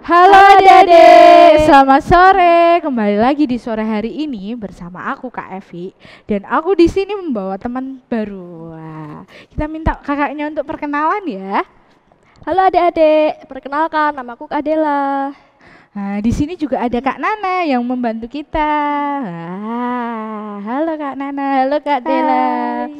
Halo adik-adik, selamat sore. Kembali lagi di sore hari ini bersama aku Kak Evi dan aku di sini membawa teman baru. Wah, kita minta kakaknya untuk perkenalan ya. Halo adik-adik, perkenalkan namaku Kak Dela. Nah, di sini juga ada Kak Nana yang membantu kita. Halo Kak Nana, halo Kak Dela. Hai.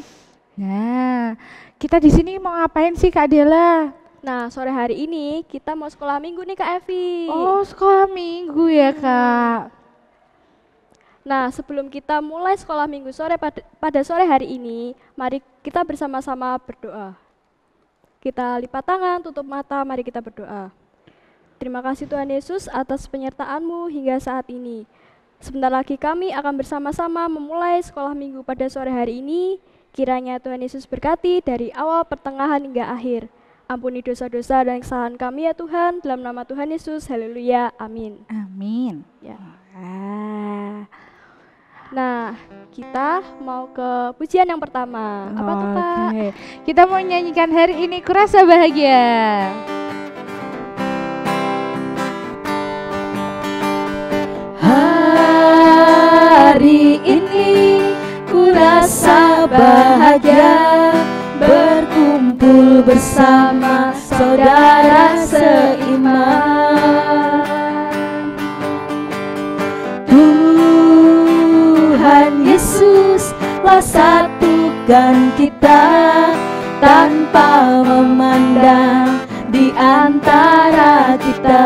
Nah, kita di sini mau ngapain sih Kak Dela? Nah, sore hari ini kita mau sekolah minggu nih Kak Evi. Oh, sekolah minggu ya Kak. Nah, sebelum kita mulai sekolah minggu sore pada sore hari ini, mari kita bersama-sama berdoa. Kita lipat tangan, tutup mata, mari kita berdoa. Terima kasih Tuhan Yesus atas penyertaan-Mu hingga saat ini. Sebentar lagi kami akan bersama-sama memulai sekolah minggu pada sore hari ini. Kiranya Tuhan Yesus berkati dari awal, pertengahan hingga akhir. Ampuni dosa-dosa dan kesalahan kami ya Tuhan, dalam nama Tuhan Yesus, haleluya, amin. Amin. Ya. Ah. Nah, kita mau ke pujian yang pertama. Apa tuh Kak? Oke. Kita mau nyanyikan hari ini Kurasa Bahagia. Hari ini kurasa bahagia berkumpul bersama saudara seiman. Tuhan Yesus telah satukan kita tanpa memandang di antara kita.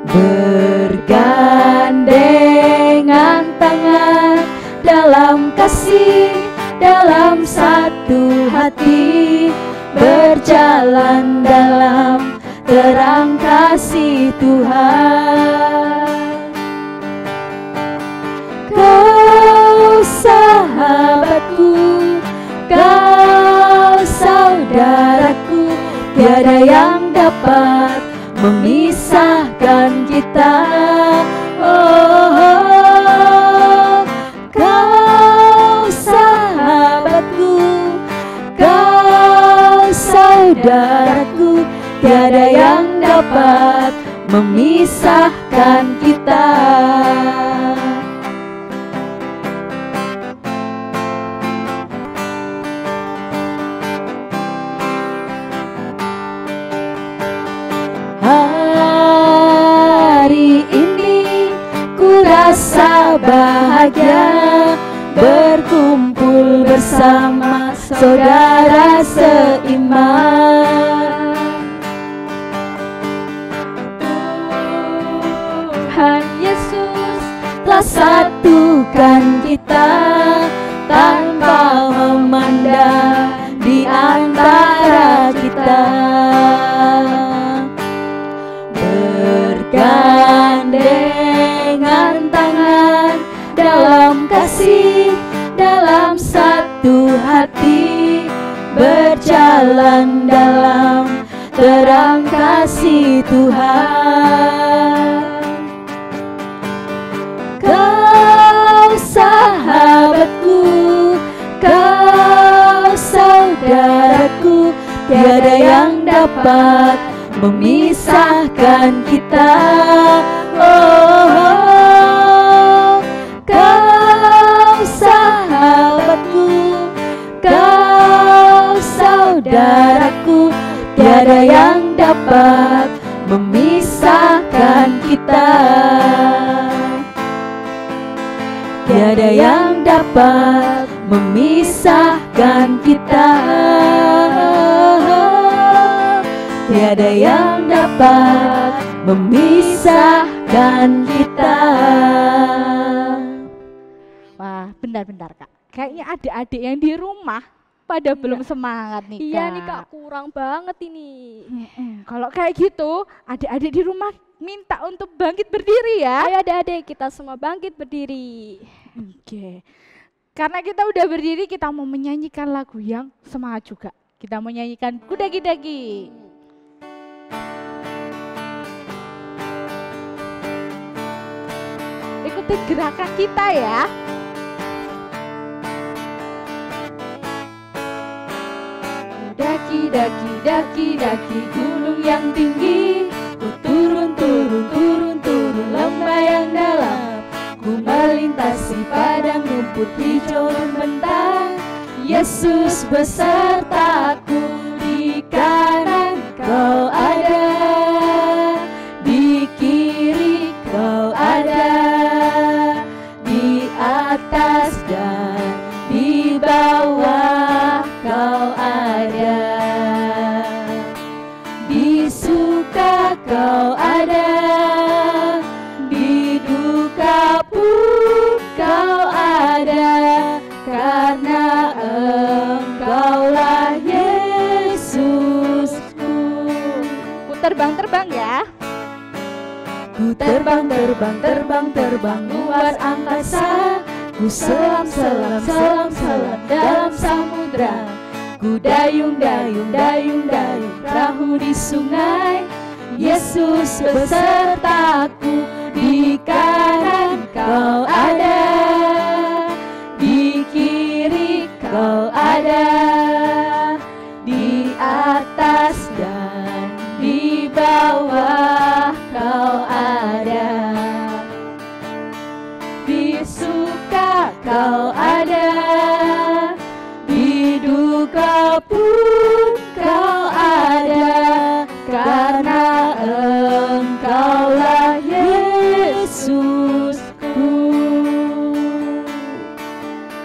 Bergandengan tangan dalam kasih, dalam satu hati, berjalan dalam terang kasih Tuhan. Kau sahabatku, kau saudaraku, tiada yang dapat memisahkan kita. Oh, kau sahabatku, kau saudaraku, tiada yang dapat memisahkan kita. Hari ini ku rasa bahagia berkumpul bersama saudara seiman. Tuhan Yesus telah satukan kita tanpa memandang di antara kita. Bergandengan tangan dalam kasih, dalam satu hati, berjalan dalam terang kasih Tuhan. Kau sahabatku, kau saudaraku, tiada yang dapat memisahkan kita. Oh, kau sahabatku, kau saudaraku, tiada yang dapat memisahkan kita. Tiada yang dapat memisahkan kita. Tiada yang dapat memisahkan kita. Wah, bentar-bentar Kak. Kayaknya adik-adik yang di rumah pada belum semangat nih Kak. Iya nih Kak, kurang banget ini. Kalau kayak gitu, adik-adik di rumah minta untuk bangkit berdiri ya. Ayo adik-adik, kita semua bangkit berdiri. Oke. Karena kita udah berdiri, kita mau menyanyikan lagu yang semangat juga. Kita mau nyanyikan Kudagi-dagi. Ikuti gerakan kita ya. daki, daki, daki, daki gunung yang tinggi. Ku turun, turun, turun, turun lembah yang dalam. Ku melintasi padang rumput hijau membentang. Yesus besertaku, di kanan Kau ada, di kiri Kau ada, di atas dan di bawah Kau ada, di suka Kau ada, di duka pun Kau ada, karena Engkaulah Yesusku. Ku terbang-terbang ya. Ku terbang, terbang, terbang, terbang luar angkasa. Ku selam, selam, selam, selam dalam samudra. Ku dayung, dayung, dayung, dayung perahu di sungai. Yesus besertaku, di kanan Kau ada, di kiri Kau ada, di atas dan di bawah Kau ada, di suka Kau ada, di duka pun Kau ada, karena Engkaulah Yesusku,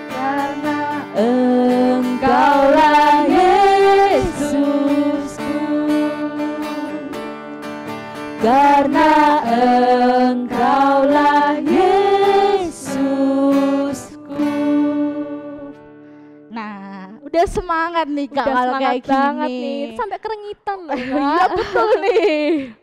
karena Engkaulah Yesusku, karena Engkaulah Yesusku. Nah, udah semangat nih Kak Udah kalau semangat kayak banget gini. nih. Itu sampai keringitan loh. Iya betul nih.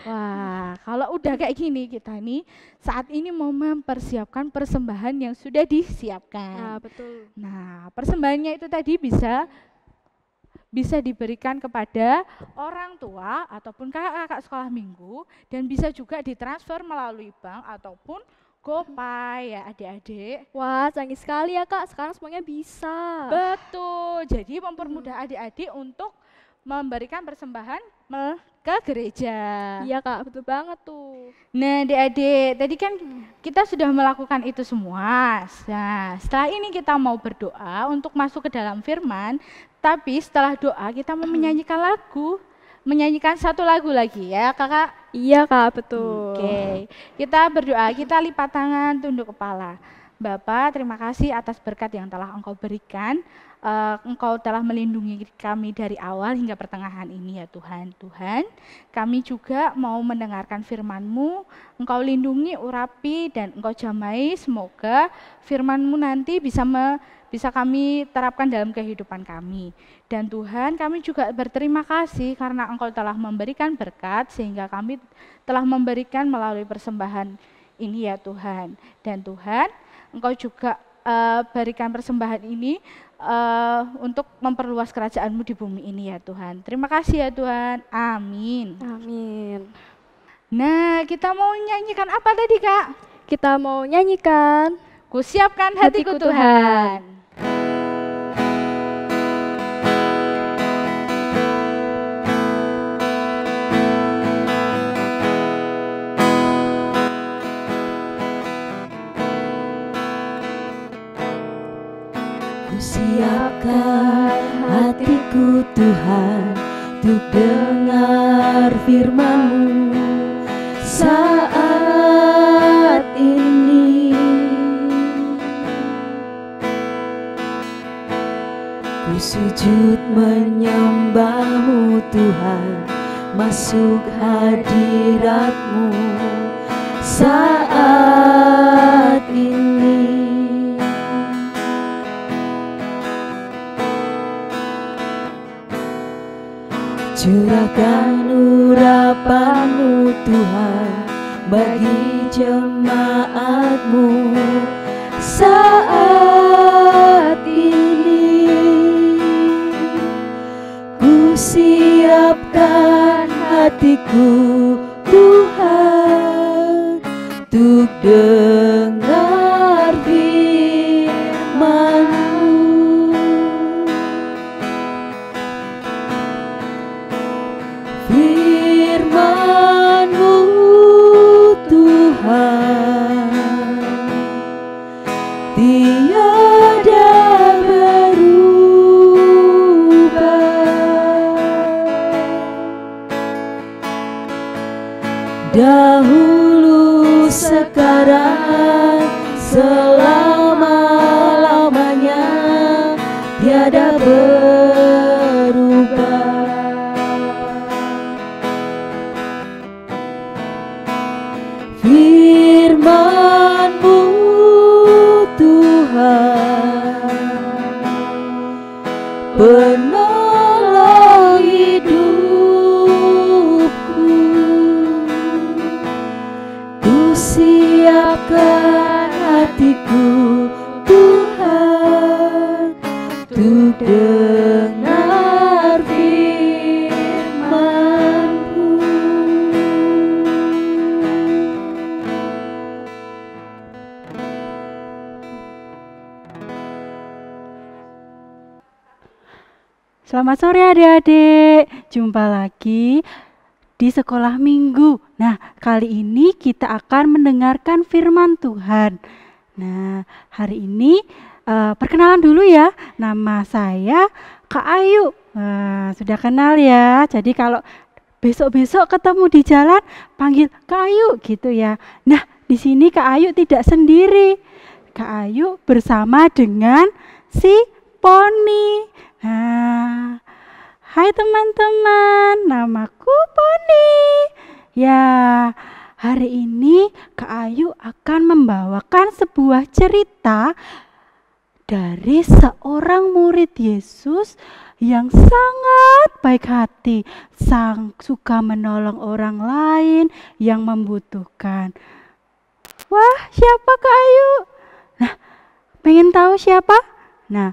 Wah, kalau udah kayak gini kita nih saat ini mau mempersiapkan persembahan yang sudah Nah, disiapkan. betul. Nah, persembahannya itu tadi bisa diberikan kepada orang tua ataupun kakak-kakak sekolah minggu dan bisa juga ditransfer melalui bank ataupun GoPay ya adik-adik. Wah, canggih sekali ya Kak. Sekarang semuanya bisa. Betul, jadi mempermudah adik-adik untuk memberikan persembahan ke gereja. Iya Kak, betul banget tuh. Nah adik-adik, tadi kan kita sudah melakukan itu semua. Nah setelah ini kita mau berdoa untuk masuk ke dalam firman. Tapi setelah doa kita mau menyanyikan lagu. Menyanyikan satu lagu lagi ya kakak. Iya Kak, betul. Oke, kita berdoa, kita lipat tangan, tunduk kepala. Bapa, terima kasih atas berkat yang telah Engkau berikan. Engkau telah melindungi kami dari awal hingga pertengahan ini ya Tuhan. Tuhan, kami juga mau mendengarkan firman-Mu. Engkau lindungi, urapi, dan Engkau jamai. Semoga firman-Mu nanti bisa kami terapkan dalam kehidupan kami. Dan Tuhan, kami juga berterima kasih karena Engkau telah memberikan berkat sehingga kami telah memberikan melalui persembahan ini ya Tuhan. Dan Tuhan, Engkau juga berikan persembahan ini untuk memperluas kerajaan-Mu di bumi ini ya Tuhan. Terima kasih ya Tuhan. Amin. Amin. Nah, kita mau nyanyikan apa tadi Kak? Kita mau nyanyikan Kusiapkan hatiku Tuhan. Siapkan hatiku Tuhan untuk dengar firman-Mu saat ini. Ku sujud menyembah-Mu Tuhan, masuk hadirat-Mu saat ini. Curahkan urapan-Mu Tuhan bagi jemaat-Mu saat ini. Ku siapkan hatiku Tuhan untuk dengar firman-Mu. tiada berubah. Firman-Mu Tuhan, penolong hidupku, ku siapkan hatiku Tuhan, untuk dengar firman-Mu. Selamat sore adik-adik, jumpa lagi di sekolah minggu. Nah, kali ini kita akan mendengarkan firman Tuhan. Nah, hari ini perkenalan dulu ya, nama saya Kak Ayu. Sudah kenal ya, jadi kalau besok-besok ketemu di jalan panggil Kak Ayu gitu ya. Nah, di sini Kak Ayu tidak sendiri. Kak Ayu bersama dengan si Poni. Nah, hai teman-teman, namaku Poni. Ya, hari ini Kak Ayu akan membawakan sebuah cerita dari seorang murid Yesus yang sangat baik hati, suka menolong orang lain yang membutuhkan. Wah, siapa Kak Ayu? Nah, pengen tahu siapa? Nah,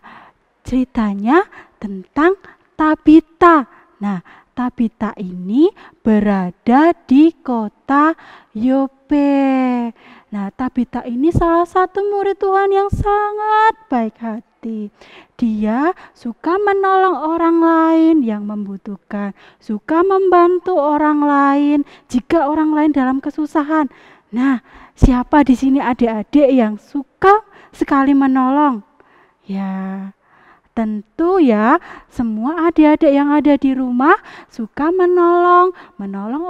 ceritanya tentang Tabita. Nah, Tabita ini berada di kota Yope. Nah, Tabita ini salah satu murid Tuhan yang sangat baik hati. Dia suka menolong orang lain yang membutuhkan, suka membantu orang lain jika orang lain dalam kesusahan. Nah, siapa di sini adik-adik yang suka sekali menolong? Ya, tentu ya, semua adik-adik yang ada di rumah suka menolong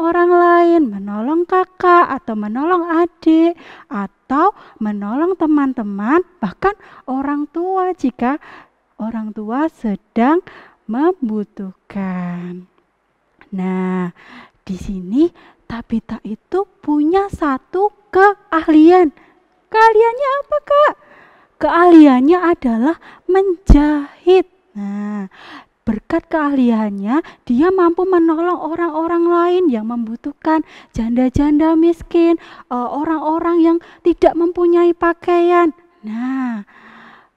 orang lain, menolong kakak atau menolong adik atau menolong teman-teman, bahkan orang tua jika orang tua sedang membutuhkan. Nah, di sini Tabita itu punya satu keahlian. Keahliannya apa, Kak? Keahliannya adalah menjahit. Nah, berkat keahliannya dia mampu menolong orang-orang lain yang membutuhkan, janda-janda miskin, orang-orang yang tidak mempunyai pakaian. Nah,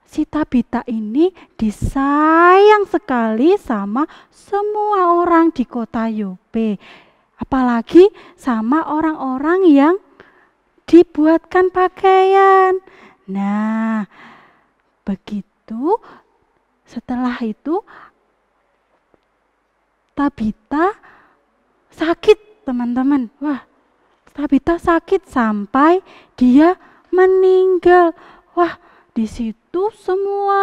si Tabita ini disayang sekali sama semua orang di kota Yope, apalagi sama orang-orang yang dibuatkan pakaian. Nah, begitu setelah itu Tabita sakit, teman-teman. Wah, Tabita sakit sampai dia meninggal. Wah, di situ semua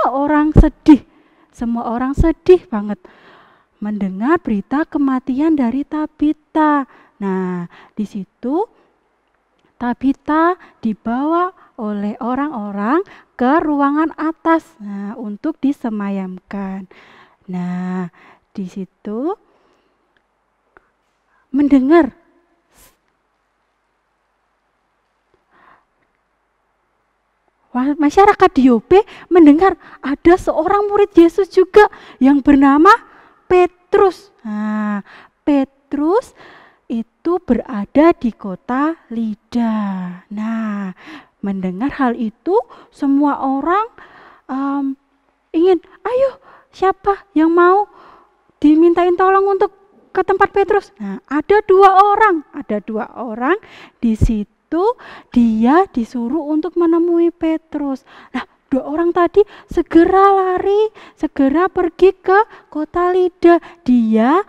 orang sedih. Semua orang sedih banget mendengar berita kematian dari Tabita. Nah, di situ Tabita dibawa oleh orang-orang ke ruangan atas, untuk disemayamkan. Nah, di situ mendengar masyarakat di Yope mendengar ada seorang murid Yesus juga yang bernama Petrus. Nah, Petrus itu berada di kota Lida. Nah, mendengar hal itu semua orang ingin, ayo siapa yang mau dimintain tolong untuk ke tempat Petrus. Nah, ada dua orang di situ dia disuruh untuk menemui Petrus. Nah, dua orang tadi segera lari, segera pergi ke kota Lida. Dia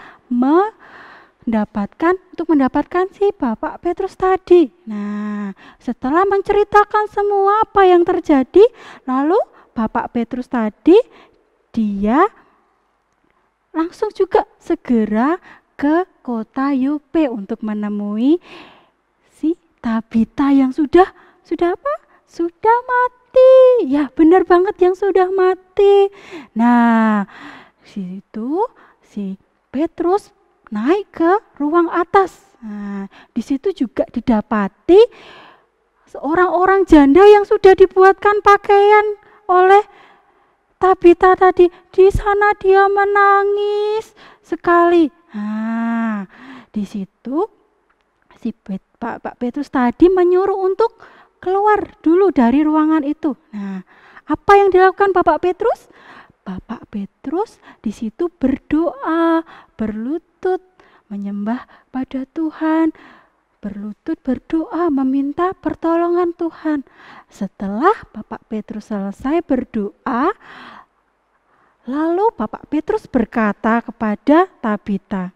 mendapatkan si Bapak Petrus tadi. Nah, setelah menceritakan semua apa yang terjadi, lalu Bapak Petrus tadi dia langsung juga segera ke kota Yope untuk menemui si Tabita yang sudah apa? Sudah mati. mati. Ya, benar banget yang sudah mati. Nah, situ si Petrus naik ke ruang atas. Nah, di situ juga didapati orang-orang janda yang sudah dibuatkan pakaian oleh Tabita tadi. Di sana dia menangis sekali. Nah, di situ si Pak Petrus tadi menyuruh untuk keluar dulu dari ruangan itu. Nah, apa yang dilakukan Bapak Petrus? Bapak Petrus di situ berdoa, berlutut, menyembah pada Tuhan, berlutut berdoa, meminta pertolongan Tuhan. Setelah Bapak Petrus selesai berdoa, lalu Bapak Petrus berkata kepada Tabita,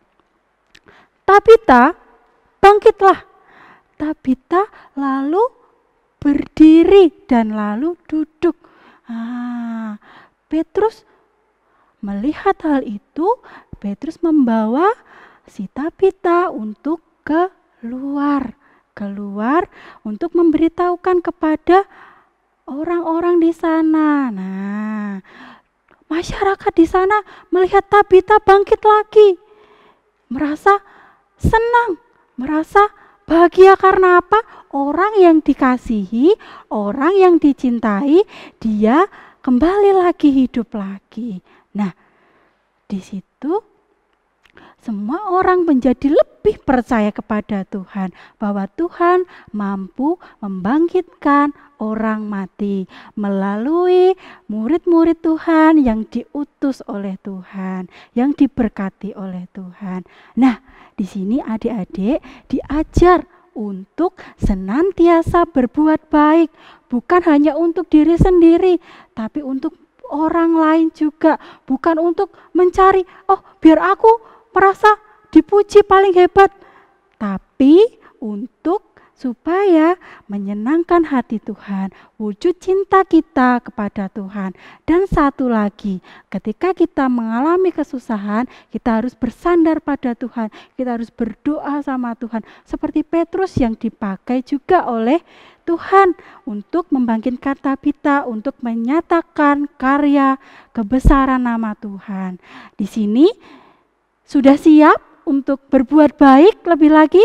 Tabita, bangkitlah. Tabita lalu berdiri dan lalu duduk. Petrus melihat hal itu, Petrus membawa si Tabita untuk keluar untuk memberitahukan kepada orang-orang di sana. Nah, masyarakat di sana melihat Tabita bangkit lagi, merasa senang, merasa bahagia karena apa? Orang yang dikasihi, orang yang dicintai, dia kembali lagi hidup lagi. Nah, di situ semua orang menjadi lebih percaya kepada Tuhan, bahwa Tuhan mampu membangkitkan orang mati melalui murid-murid Tuhan yang diutus oleh Tuhan, yang diberkati oleh Tuhan. Nah, di sini adik-adik diajar untuk senantiasa berbuat baik, bukan hanya untuk diri sendiri, tapi untuk orang lain juga, bukan untuk mencari, biar aku merasa dipuji paling hebat, tapi untuk supaya menyenangkan hati Tuhan, wujud cinta kita kepada Tuhan. Dan satu lagi, ketika kita mengalami kesusahan, kita harus bersandar pada Tuhan, kita harus berdoa sama Tuhan, seperti Petrus yang dipakai juga oleh Tuhan untuk membangkitkan Tabita, untuk menyatakan karya kebesaran nama Tuhan. Di sini sudah siap untuk berbuat baik lebih lagi?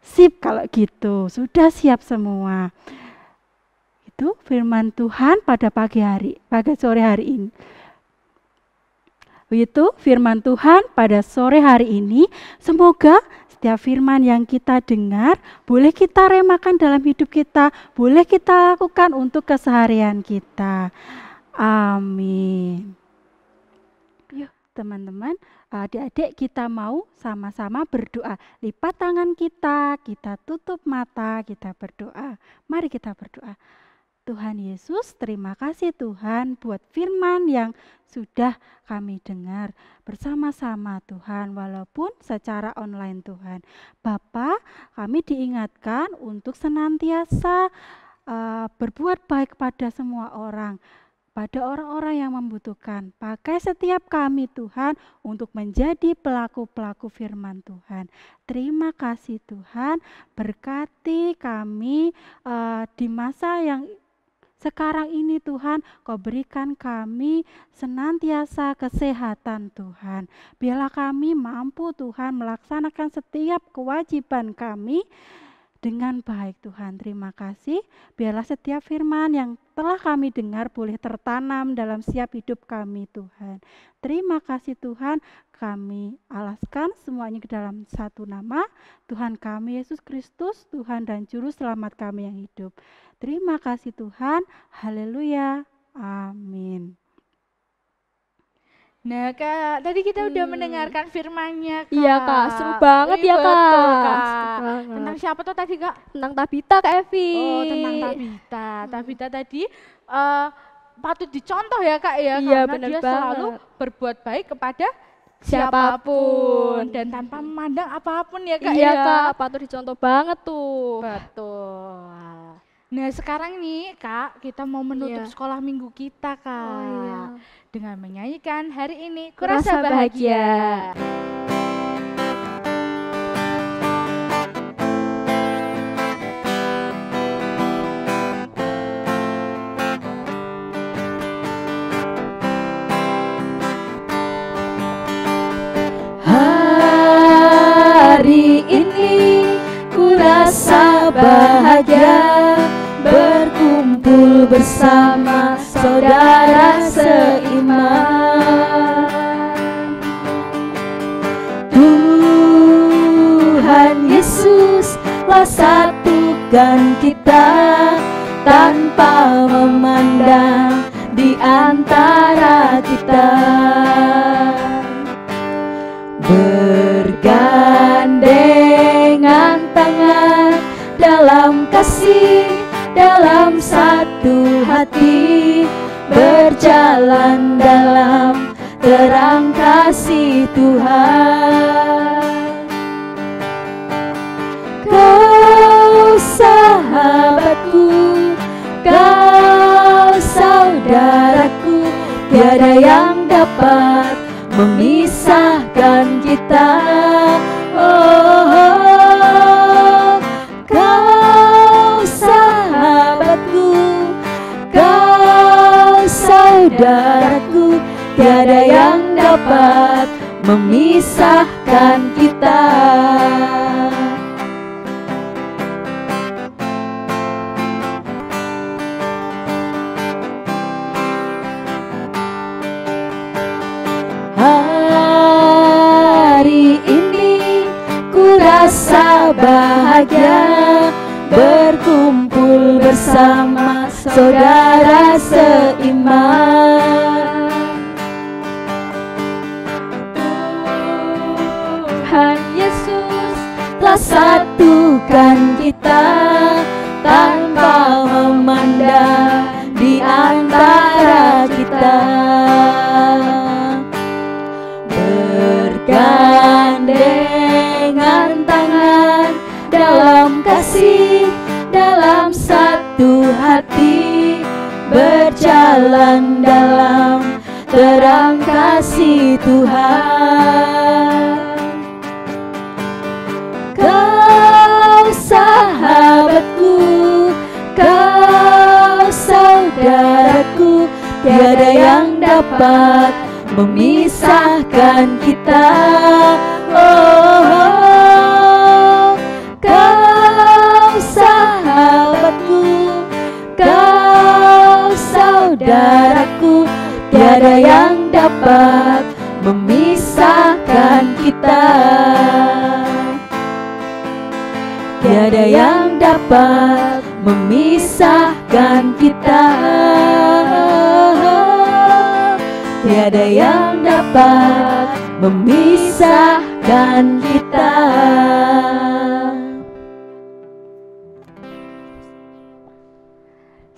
Sip kalau gitu, sudah siap semua. Itu firman Tuhan pada sore hari ini. Itu firman Tuhan pada sore hari ini. Semoga setiap firman yang kita dengar boleh kita remakan dalam hidup kita, boleh kita lakukan untuk keseharian kita. Amin. Yuk teman-teman, adik-adik kita mau sama-sama berdoa. Lipat tangan kita tutup mata, kita berdoa. Mari kita berdoa. Tuhan Yesus, terima kasih Tuhan buat firman yang sudah kami dengar bersama-sama Tuhan, walaupun secara online Tuhan. Bapa, kami diingatkan untuk senantiasa berbuat baik pada semua orang, pada orang-orang yang membutuhkan. Pakai setiap kami Tuhan untuk menjadi pelaku-pelaku firman Tuhan. Terima kasih Tuhan, berkati kami di masa yang sekarang ini Tuhan, Kau berikan kami senantiasa kesehatan Tuhan. Biarlah kami mampu Tuhan melaksanakan setiap kewajiban kami dengan baik Tuhan. Terima kasih. Biarlah setiap firman yang telah kami dengar boleh tertanam dalam setiap hidup kami Tuhan. Terima kasih Tuhan. Kami alaskan semuanya ke dalam satu nama, Tuhan kami Yesus Kristus, Tuhan dan Juru Selamat kami yang hidup. Terima kasih Tuhan. Haleluya. Amin. Nah Kak, tadi kita udah mendengarkan firman-Nya Kak. Iya Kak, seru banget ya Kak. Betul, Kak. Seru banget. Tentang siapa tuh tadi Kak? Tentang Tabita Kak Evi. Oh, tentang Tabita. Tabita tadi patut dicontoh ya Kak ya, Iya, karena bener dia banget. selalu berbuat baik kepada Siapapun. dan tanpa memandang apapun ya Kak Iya ya. Kak, patut dicontoh banget tuh. Betul. Nah sekarang nih Kak, kita mau menutup Iya. sekolah minggu kita Kak. Oh iya. Dengan menyanyikan hari ini Kurasa Kurasa Bahagia. bahagia berkumpul bersama saudara seiman. Tuhan Yesus telah satukan kita tanpa memandang di antara kita. Bergandengan tangan dalam kasih, dalam satu hati, berjalan dalam terang kasih Tuhan. Kau sahabatku, kau saudaraku, tiada yang dapat memisahkan kita. Oh, kau sahabatku, kau saudaraku, tiada yang dapat memisahkan kita. Hari ini ku rasa bahagia berkumpul bersama saudara seiman. Tuhan Yesus telah satukan kita tanpa memandang di antara kita. Bergandengan tangan dalam kasih, dalam satu hati, berjalan dalam terang kasih Tuhan. Kau sahabatku, kau saudaraku, tiada yang dapat memisahkan kita. Oh, kau sahabatku, kau saudaraku, tiada yang dapat memisahkan kita. Tiada yang dapat memisahkan kita. Tiada yang dapat memisahkan kita.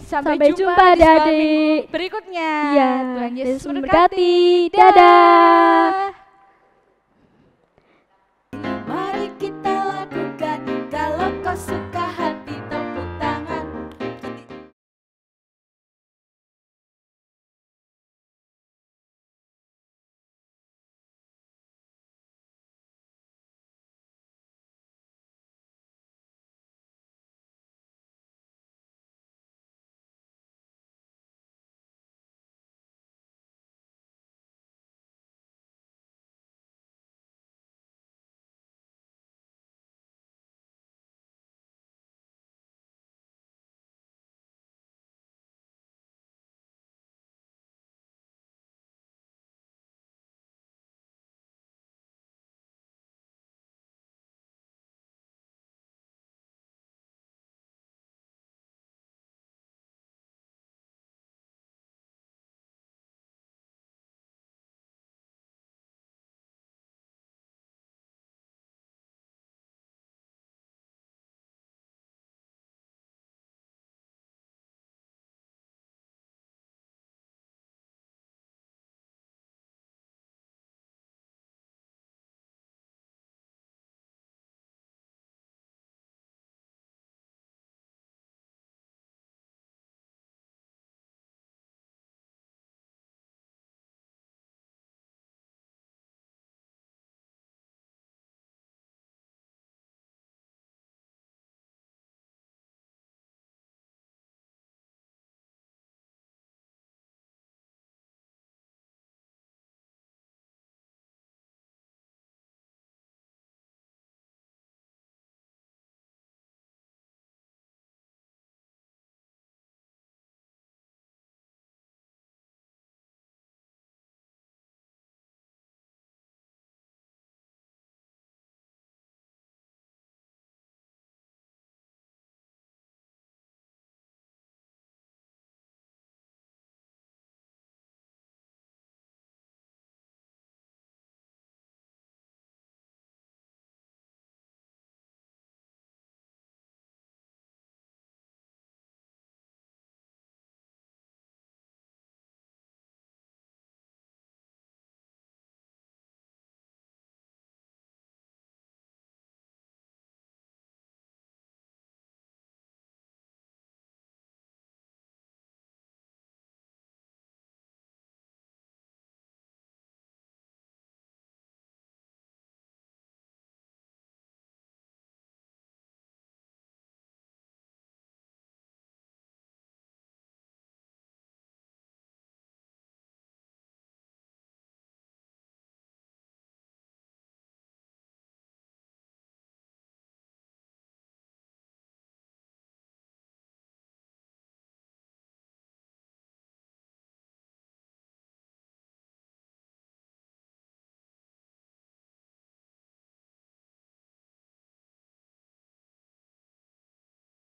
Sampai jumpa di sekolah adik minggu berikutnya. Ya, Tuhan Yesus Yesus memberkati. memberkati. Dadah.